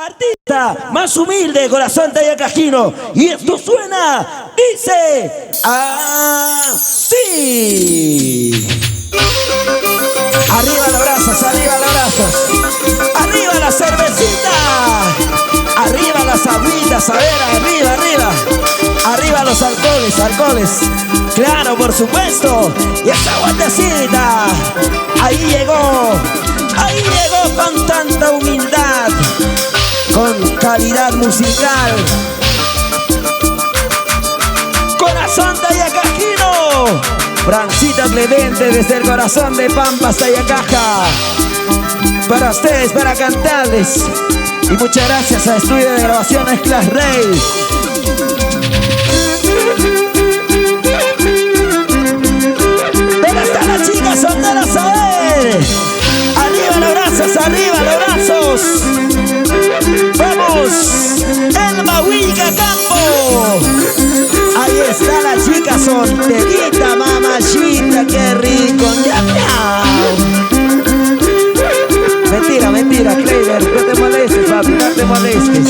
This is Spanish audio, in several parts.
artista más humilde, Corazón Tayacajino. Y esto suena, dice así. Arriba los brazos, arriba los brazos. Arriba la cervecita. Arriba las agüitas, a ver, arriba, arriba. Arriba los alcoholes, alcoholes. Claro, por supuesto. Y esa guantecita. Ahí llegó con tanta humildad, con calidad musical. Corazón Tayacajino. Francita Clemente desde el corazón de Pampas, Tayacaja. Para ustedes, para cantarles. Y muchas gracias a Estudio de Grabaciones Class Rey. ¿Dónde están las chicas solteras? A ver. Arriba los brazos, arriba los brazos. Vamos. Elma Huiga Campo. Ahí está la chica solterita, mamachita, qué rico. ¡Miau, miau! Mentira, mentira, Kleiber, no te molestes, papi, no te molestes.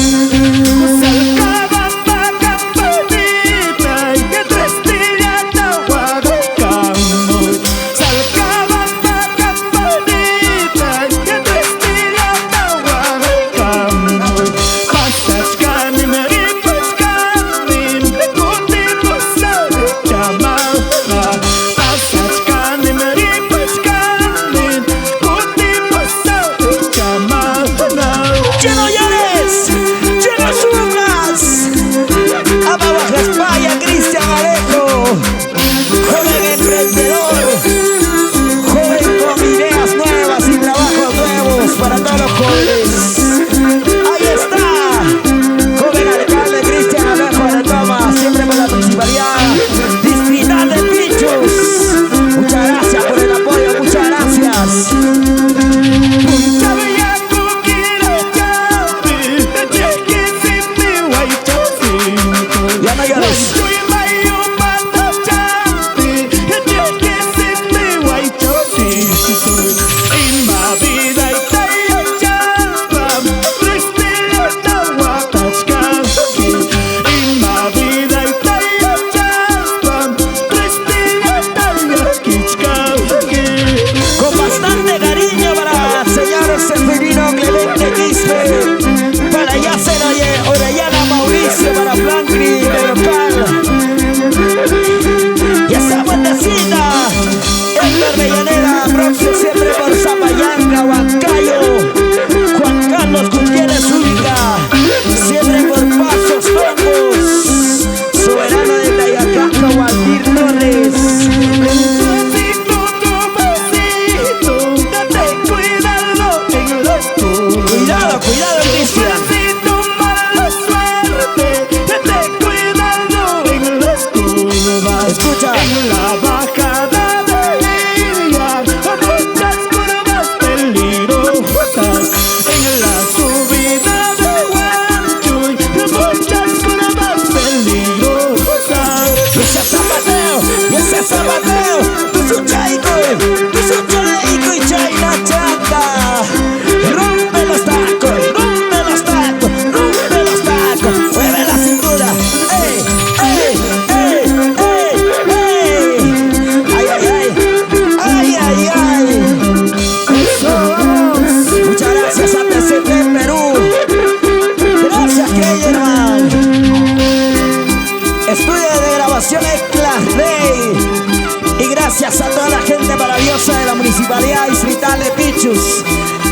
Gracias a toda la gente maravillosa de la Municipalidad Distrital de Pichus.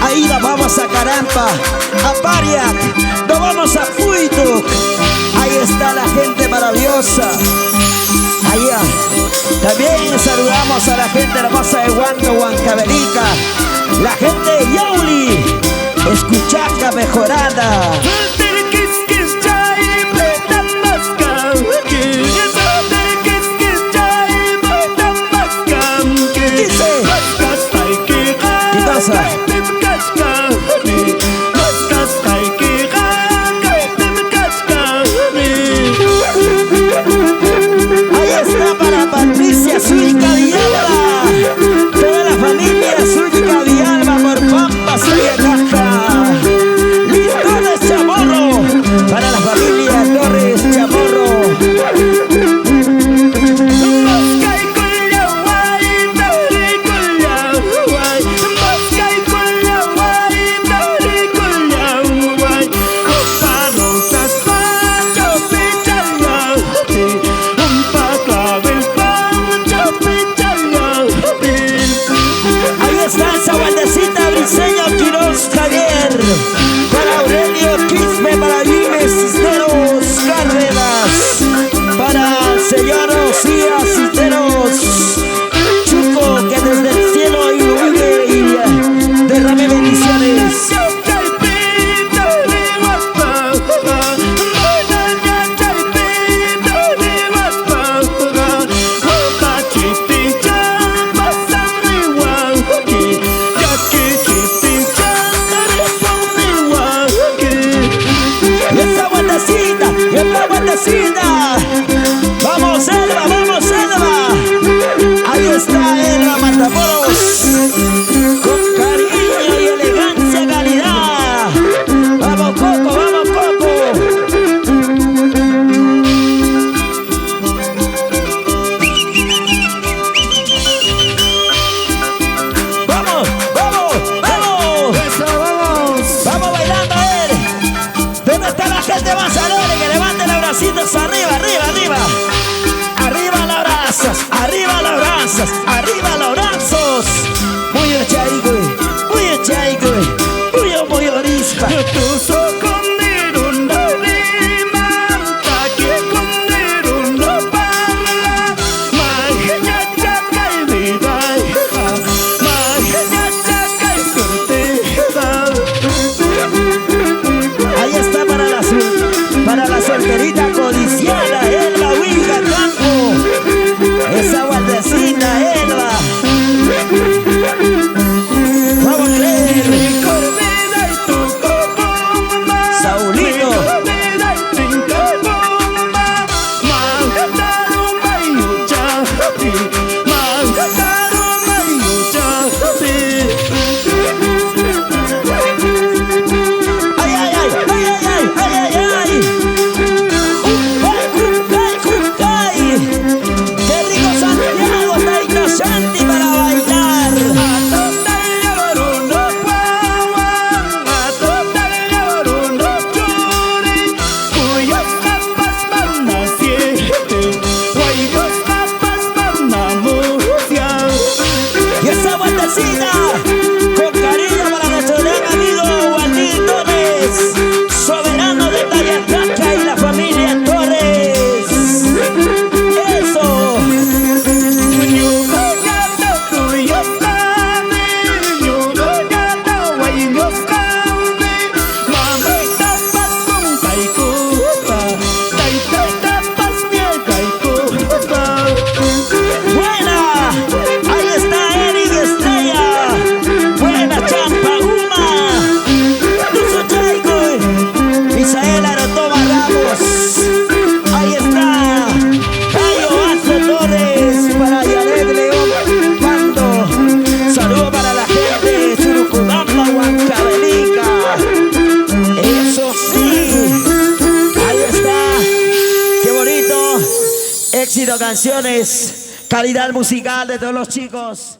Ahí nos vamos a Carampa, a Pariac, nos vamos a Fuituc. Ahí está la gente maravillosa. Allá. También saludamos a la gente hermosa de Huancavelica, la gente de Yauli, Escuchaca Mejorada. Ahí está para Patricia Zúñiga Villalba, toda la familia Zúñiga Villalba por Pampas, Tayacaja. Listones, vueltecita, y otra vueltecita. Vamos, Elba, vamos, Elba. Ahí está Elba Matamoros, con cariño y elegancia, calidad. Vamos, Coco, vamos, Coco. Vamos, vamos, vamos. Eso, vamos. Vamos bailando, ¿dónde está la gente más alegre? Que levante los bracitos arriba, arriba, arriba. Arriba los brazos, arriba los brazos, arriba los brazos. Muy ochaigo, muy ochaigo, muy orispa. Ahí está para la solterita codiciada, Elba Huiga Campo. Esa guardecita, Elba. Vamos a creer. Saulito. Ay, ay, ay, ay, ay, ay, ay, ay. Jucay. Qué rico Santiago, Taito Santi para bailar. Y esa vueltecita, con cariño para nuestro gran amigo Waldir Torres, soberano de Tayacaca y la familia Torres. Eso. Buena. Ahí está Eric Estrella. Buena Champaguma. Luzo Chaico. Misael Arotoma Ramos. Ahí está Cayo Astro Torres para Yared León Pando. Saludo para la gente de Churucubamba, Huancavelica. Eso sí. Ahí está. Qué bonito. Éxito canciones. Calidad musical de todos los chicos.